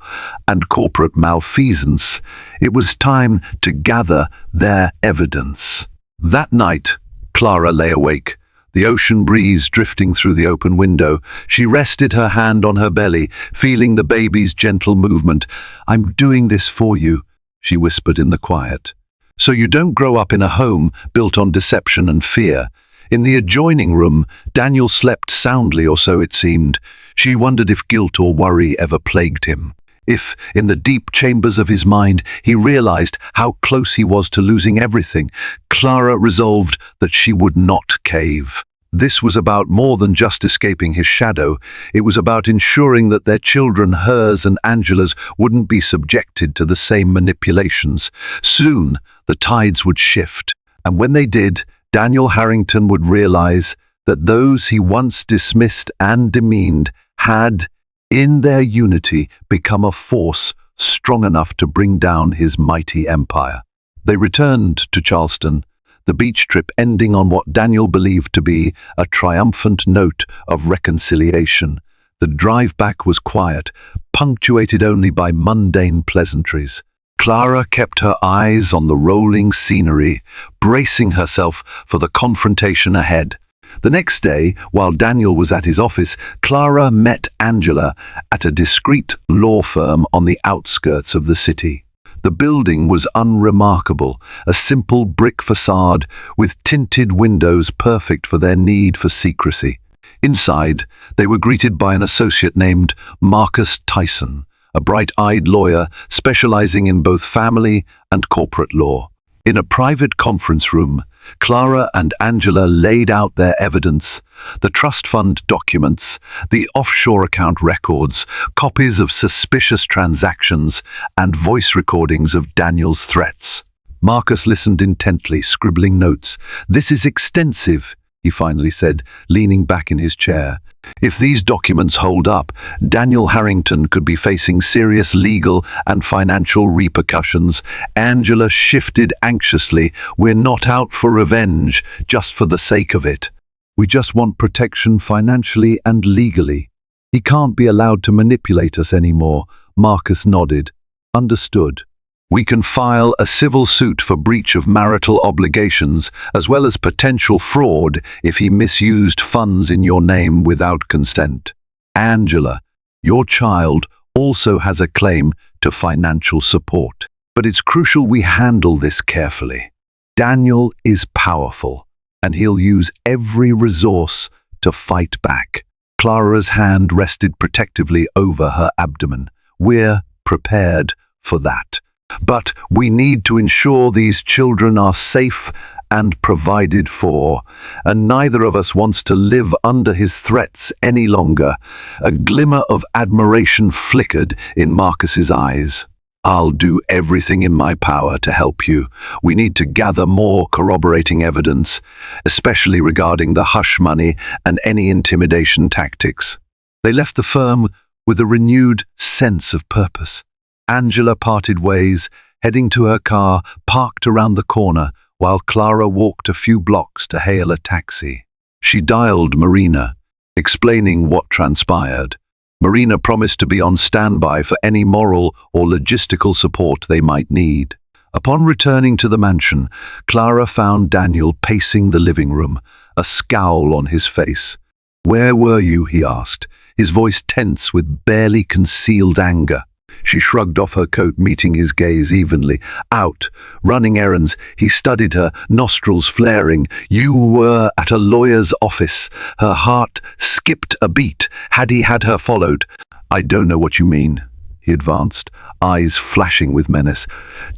and corporate malfeasance. It was time to gather their evidence. That night, Clara lay awake, the ocean breeze drifting through the open window. She rested her hand on her belly, feeling the baby's gentle movement. "I'm doing this for you," she whispered in the quiet, "so you don't grow up in a home built on deception and fear." In the adjoining room, Daniel slept soundly, or so it seemed. She wondered if guilt or worry ever plagued him. If, in the deep chambers of his mind, he realized how close he was to losing everything, Clara resolved that she would not cave. This was about more than just escaping his shadow. It was about ensuring that their children, hers and Angela's, wouldn't be subjected to the same manipulations. Soon, the tides would shift, and when they did, Daniel Harrington would realize that those he once dismissed and demeaned had, in their unity, become a force strong enough to bring down his mighty empire. They returned to Charleston, the beach trip ending on what Daniel believed to be a triumphant note of reconciliation. The drive back was quiet, punctuated only by mundane pleasantries. Clara kept her eyes on the rolling scenery, bracing herself for the confrontation ahead. The next day, while Daniel was at his office, Clara met Angela at a discreet law firm on the outskirts of the city. The building was unremarkable, a simple brick facade with tinted windows perfect for their need for secrecy. Inside, they were greeted by an associate named Marcus Tyson, a bright-eyed lawyer specializing in both family and corporate law. In a private conference room, Clara and Angela laid out their evidence: the trust fund documents, the offshore account records, copies of suspicious transactions, and voice recordings of Daniel's threats. Marcus listened intently, scribbling notes. "This is extensive," he finally said, leaning back in his chair. "If these documents hold up, Daniel Harrington could be facing serious legal and financial repercussions." Angela shifted anxiously. "We're not out for revenge, just for the sake of it. We just want protection financially and legally. He can't be allowed to manipulate us anymore." Marcus nodded. "Understood. We can file a civil suit for breach of marital obligations, as well as potential fraud if he misused funds in your name without consent. Angela, your child also has a claim to financial support. But it's crucial we handle this carefully. Daniel is powerful, and he'll use every resource to fight back." Clara's hand rested protectively over her abdomen. "We're prepared for that. But we need to ensure these children are safe and provided for, and neither of us wants to live under his threats any longer." A glimmer of admiration flickered in Marcus's eyes. "I'll do everything in my power to help you. We need to gather more corroborating evidence, especially regarding the hush money and any intimidation tactics." They left the firm with a renewed sense of purpose. Angela parted ways, heading to her car parked around the corner, while Clara walked a few blocks to hail a taxi. She dialed Marina, explaining what transpired. Marina promised to be on standby for any moral or logistical support they might need. Upon returning to the mansion, Clara found Daniel pacing the living room, a scowl on his face. "Where were you?" he asked, his voice tense with barely concealed anger. She shrugged off her coat, meeting his gaze evenly. "Out, running errands." He studied her, nostrils flaring. "You were at a lawyer's office." Her heart skipped a beat. Had he had her followed? "I don't know what you mean," he advanced, eyes flashing with menace.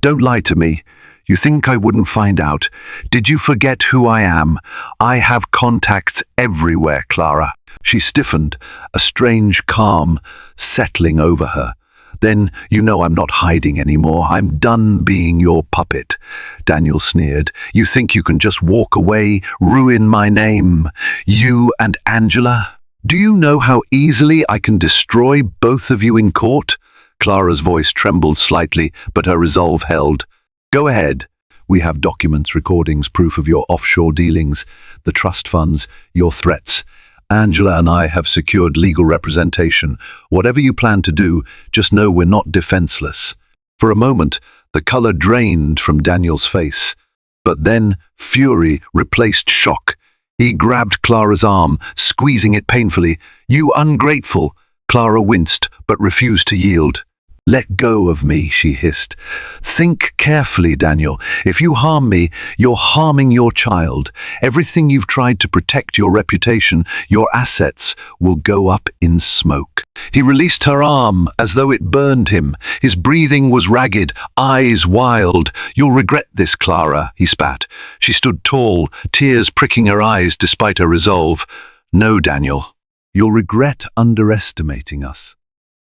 "Don't lie to me. You think I wouldn't find out? Did you forget who I am? I have contacts everywhere, Clara." She stiffened, a strange calm settling over her. Then you know I'm not hiding anymore. I'm done being your puppet. Daniel sneered. You think you can just walk away, ruin my name? You and Angela? Do you know how easily I can destroy both of you in court? Clara's voice trembled slightly, but her resolve held. Go ahead. We have documents, recordings, proof of your offshore dealings, the trust funds, your threats. Angela and I have secured legal representation. Whatever you plan to do, just know we're not defenseless. For a moment, the color drained from Daniel's face. But then fury replaced shock. He grabbed Clara's arm, squeezing it painfully. You ungrateful! Clara winced, but refused to yield. Let go of me, she hissed. Think carefully, Daniel. If you harm me, you're harming your child. Everything you've tried to protect, your reputation, your assets, will go up in smoke. He released her arm as though it burned him. His breathing was ragged, eyes wild. You'll regret this, Clara, he spat. She stood tall, tears pricking her eyes despite her resolve. No, Daniel. You'll regret underestimating us.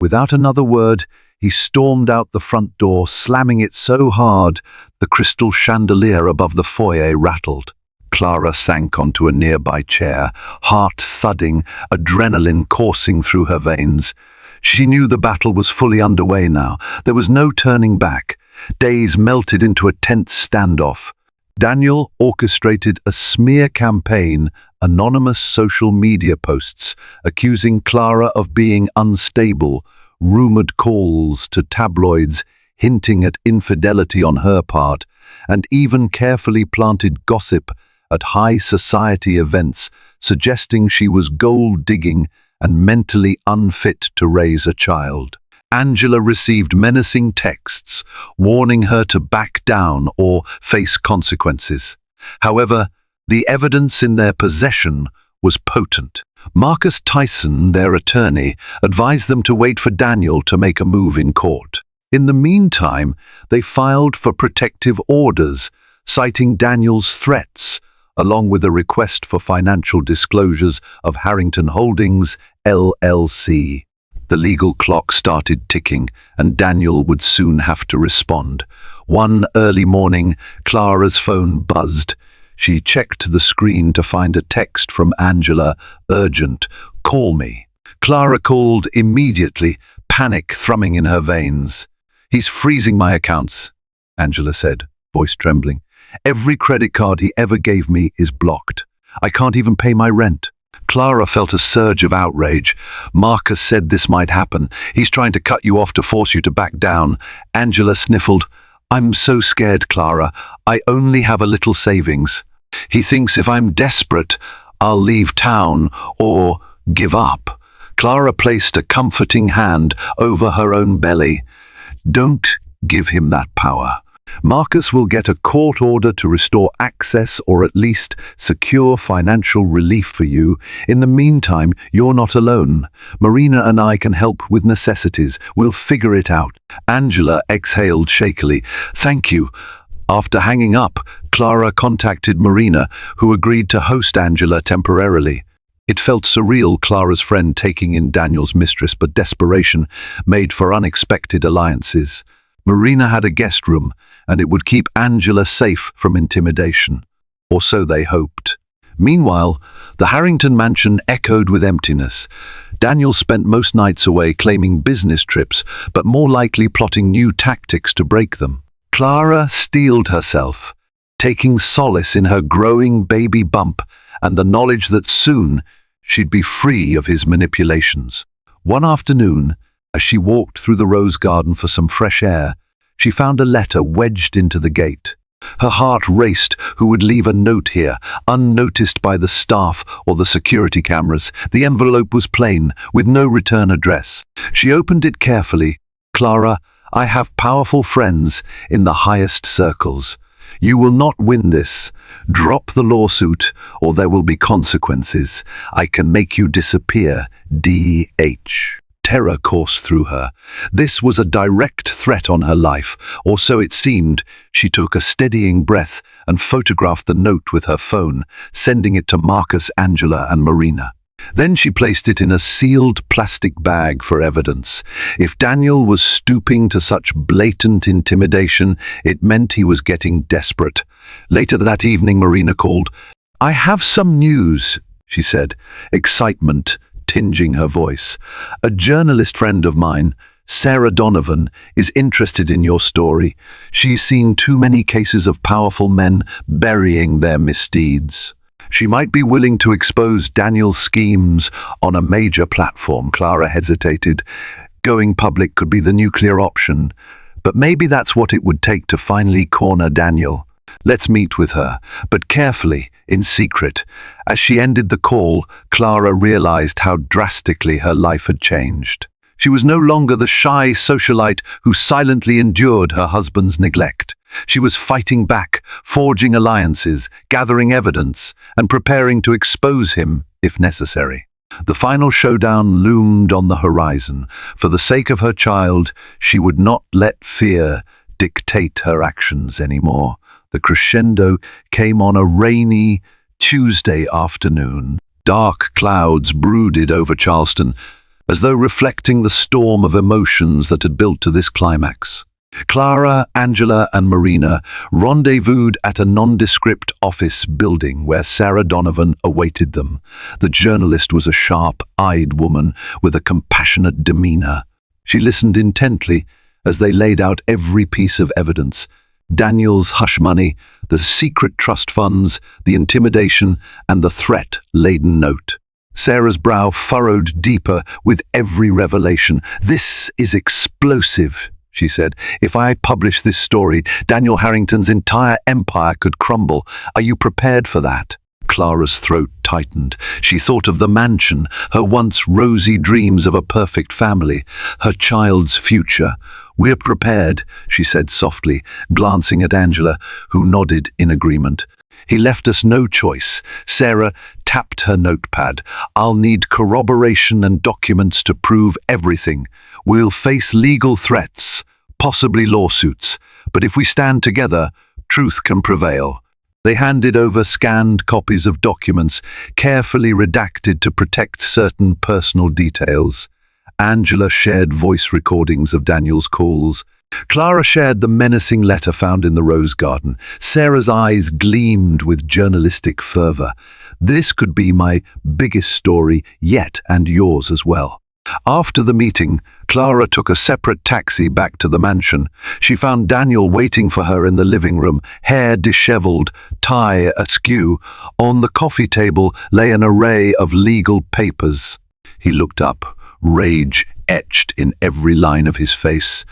Without another word, he stormed out the front door, slamming it so hard the crystal chandelier above the foyer rattled. Clara sank onto a nearby chair, heart thudding, adrenaline coursing through her veins. She knew the battle was fully underway now. There was no turning back. Days melted into a tense standoff. Daniel orchestrated a smear campaign, anonymous social media posts accusing Clara of being unstable, rumored calls to tabloids hinting at infidelity on her part, and even carefully planted gossip at high society events suggesting she was gold-digging and mentally unfit to raise a child. Angela received menacing texts warning her to back down or face consequences. However, the evidence in their possession was potent. Marcus Tyson, their attorney, advised them to wait for Daniel to make a move in court. In the meantime, they filed for protective orders, citing Daniel's threats, along with a request for financial disclosures of Harrington Holdings, LLC. The legal clock started ticking, and Daniel would soon have to respond. One early morning, Clara's phone buzzed. She checked the screen to find a text from Angela, urgent, call me. Clara called immediately, panic thrumming in her veins. He's freezing my accounts, Angela said, voice trembling. Every credit card he ever gave me is blocked. I can't even pay my rent. Clara felt a surge of outrage. Marcus said this might happen. He's trying to cut you off to force you to back down. Angela sniffled. I'm so scared, Clara. I only have a little savings. He thinks if I'm desperate, I'll leave town or give up. Clara placed a comforting hand over her own belly. Don't give him that power. Marcus will get a court order to restore access or at least secure financial relief for you. In the meantime, you're not alone. Marina and I can help with necessities. We'll figure it out. Angela exhaled shakily. Thank you. After hanging up, Clara contacted Marina, who agreed to host Angela temporarily. It felt surreal, Clara's friend taking in Daniel's mistress, but desperation made for unexpected alliances. Marina had a guest room, and it would keep Angela safe from intimidation. Or so they hoped. Meanwhile, the Harrington mansion echoed with emptiness. Daniel spent most nights away claiming business trips, but more likely plotting new tactics to break them. Clara steeled herself, taking solace in her growing baby bump and the knowledge that soon she'd be free of his manipulations. One afternoon, as she walked through the rose garden for some fresh air, she found a letter wedged into the gate. Her heart raced. Who would leave a note here, unnoticed by the staff or the security cameras? The envelope was plain, with no return address. She opened it carefully. Clara, I have powerful friends in the highest circles. You will not win this. Drop the lawsuit, or there will be consequences. I can make you disappear. D.H. Terror coursed through her. This was a direct threat on her life, or so it seemed. She took a steadying breath and photographed the note with her phone, sending it to Marcus, Angela, and Marina. Then she placed it in a sealed plastic bag for evidence. If Daniel was stooping to such blatant intimidation, it meant he was getting desperate. Later that evening, Marina called. "I have some news," she said, excitement tinging her voice. "A journalist friend of mine, Sarah Donovan, is interested in your story. She's seen too many cases of powerful men burying their misdeeds. She might be willing to expose Daniel's schemes on a major platform." Clara hesitated. Going public could be the nuclear option, but maybe that's what it would take to finally corner Daniel. "Let's meet with her, but carefully, in secret." As she ended the call, Clara realized how drastically her life had changed. She was no longer the shy socialite who silently endured her husband's neglect. She was fighting back, forging alliances, gathering evidence, and preparing to expose him if necessary. The final showdown loomed on the horizon. For the sake of her child, she would not let fear dictate her actions anymore. The crescendo came on a rainy Tuesday afternoon. Dark clouds brooded over Charleston, as though reflecting the storm of emotions that had built to this climax. Clara, Angela, and Marina rendezvoused at a nondescript office building where Sarah Donovan awaited them. The journalist was a sharp-eyed woman with a compassionate demeanor. She listened intently as they laid out every piece of evidence: Daniel's hush money, the secret trust funds, the intimidation, and the threat-laden note. Sarah's brow furrowed deeper with every revelation. "This is explosive," she said. "If I publish this story, Daniel Harrington's entire empire could crumble. Are you prepared for that?" Clara's throat tightened. She thought of the mansion, her once rosy dreams of a perfect family, her child's future. "We're prepared," she said softly, glancing at Angela, who nodded in agreement. "He left us no choice." Sarah tapped her notepad. "I'll need corroboration and documents to prove everything. We'll face legal threats, possibly lawsuits, but if we stand together, truth can prevail." They handed over scanned copies of documents, carefully redacted to protect certain personal details. Angela shared voice recordings of Daniel's calls. Clara shared the menacing letter found in the rose garden. Sarah's eyes gleamed with journalistic fervor. "This could be my biggest story yet, and yours as well." After the meeting, Clara took a separate taxi back to the mansion. She found Daniel waiting for her in the living room, hair disheveled, tie askew. On the coffee table lay an array of legal papers. He looked up, rage etched in every line of his face.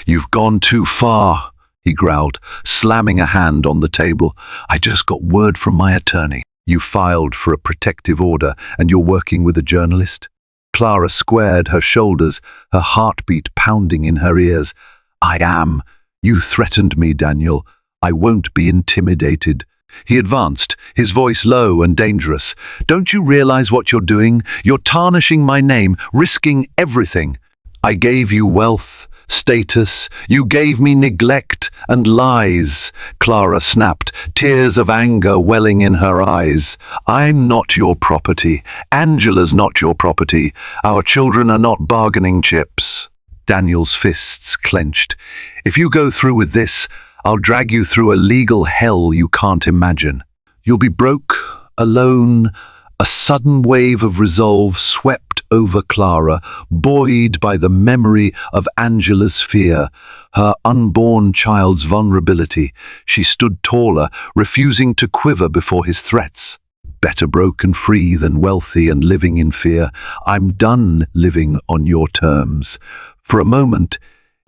"You've gone too far," he growled, slamming a hand on the table. "I just got word from my attorney. You filed for a protective order and you're working with a journalist?" Clara squared her shoulders, her heartbeat pounding in her ears. "I am. You threatened me, Daniel. I won't be intimidated." He advanced, his voice low and dangerous. "Don't you realize what you're doing? You're tarnishing my name, risking everything. I gave you wealth, status. You gave me neglect and lies." Clara snapped, tears of anger welling in her eyes. "I'm not your property. Angela's not your property. Our children are not bargaining chips." Daniel's fists clenched. "If you go through with this, I'll drag you through a legal hell you can't imagine. You'll be broke, alone." A sudden wave of resolve swept over Clara, buoyed by the memory of Angela's fear, her unborn child's vulnerability. She stood taller, refusing to quiver before his threats. "Better broken free than wealthy and living in fear. I'm done living on your terms." For a moment,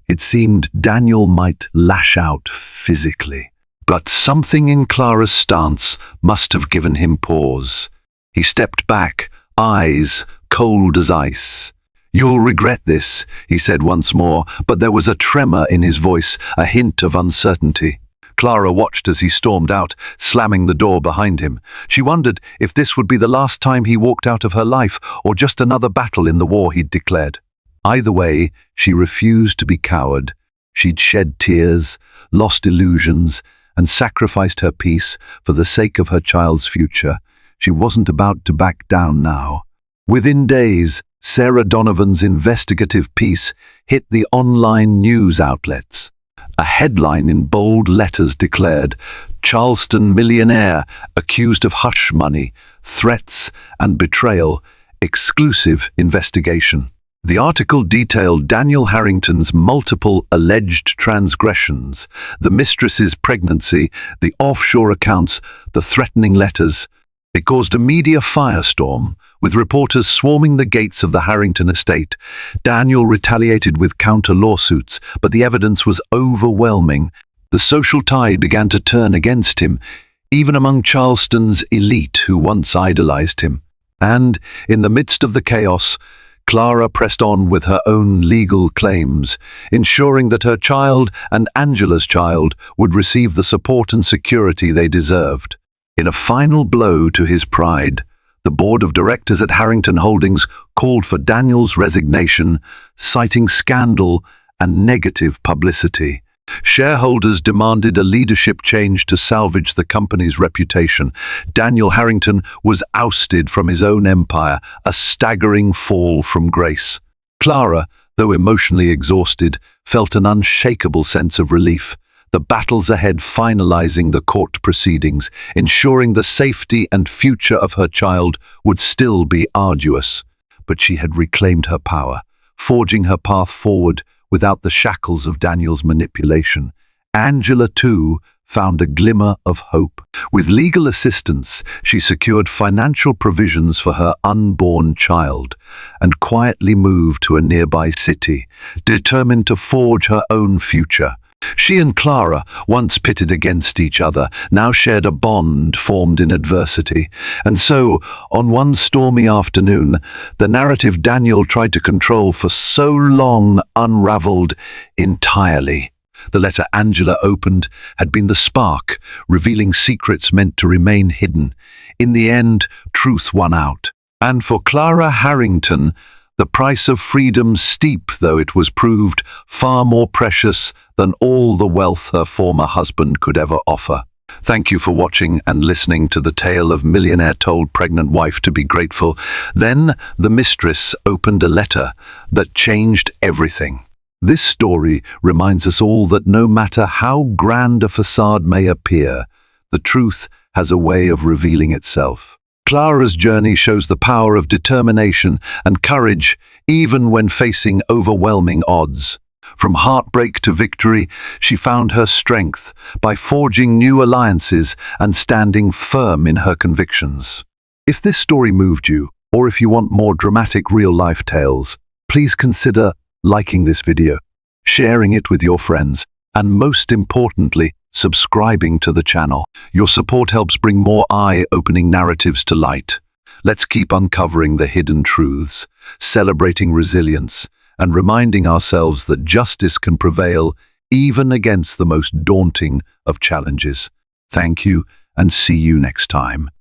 it seemed Daniel might lash out physically, but something in Clara's stance must have given him pause. He stepped back, eyes cold as ice. "You'll regret this," he said once more, but there was a tremor in his voice, a hint of uncertainty. Clara watched as he stormed out, slamming the door behind him. She wondered if this would be the last time he walked out of her life, or just another battle in the war he'd declared. Either way, she refused to be coward. She'd shed tears, lost illusions, and sacrificed her peace for the sake of her child's future. She wasn't about to back down now. Within days, Sarah Donovan's investigative piece hit the online news outlets. A headline in bold letters declared, "Charleston millionaire accused of hush money, threats and betrayal, exclusive investigation." The article detailed Daniel Harrington's multiple alleged transgressions, the mistress's pregnancy, the offshore accounts, the threatening letters. It caused a media firestorm, with reporters swarming the gates of the Harrington estate. Daniel retaliated with counter-lawsuits, but the evidence was overwhelming. The social tide began to turn against him, even among Charleston's elite who once idolized him. And, in the midst of the chaos, Clara pressed on with her own legal claims, ensuring that her child and Angela's child would receive the support and security they deserved. In a final blow to his pride, the board of directors at Harrington Holdings called for Daniel's resignation, citing scandal and negative publicity. Shareholders demanded a leadership change to salvage the company's reputation. Daniel Harrington was ousted from his own empire, a staggering fall from grace. Clara, though emotionally exhausted, felt an unshakable sense of relief. The battles ahead finalizing the court proceedings, ensuring the safety and future of her child would still be arduous. But she had reclaimed her power, forging her path forward without the shackles of Daniel's manipulation. Angela, too, found a glimmer of hope. With legal assistance, she secured financial provisions for her unborn child and quietly moved to a nearby city, determined to forge her own future. She and Clara, once pitted against each other, now shared a bond formed in adversity. And so, on one stormy afternoon, the narrative Daniel tried to control for so long unraveled entirely. The letter Angela opened had been the spark, revealing secrets meant to remain hidden. In the end, truth won out. And for Clara Harrington, the price of freedom, steep though it was, proved far more precious than all the wealth her former husband could ever offer. Thank you for watching and listening to the tale of Millionaire told pregnant wife to be grateful. Then the mistress opened a letter that changed everything. This story reminds us all that no matter how grand a facade may appear, the truth has a way of revealing itself. Clara's journey shows the power of determination and courage, even when facing overwhelming odds. From heartbreak to victory, she found her strength by forging new alliances and standing firm in her convictions. If this story moved you, or if you want more dramatic real-life tales, please consider liking this video, sharing it with your friends, and most importantly, subscribing to the channel. Your support helps bring more eye-opening narratives to light. Let's keep uncovering the hidden truths, celebrating resilience, and reminding ourselves that justice can prevail even against the most daunting of challenges. Thank you, and see you next time.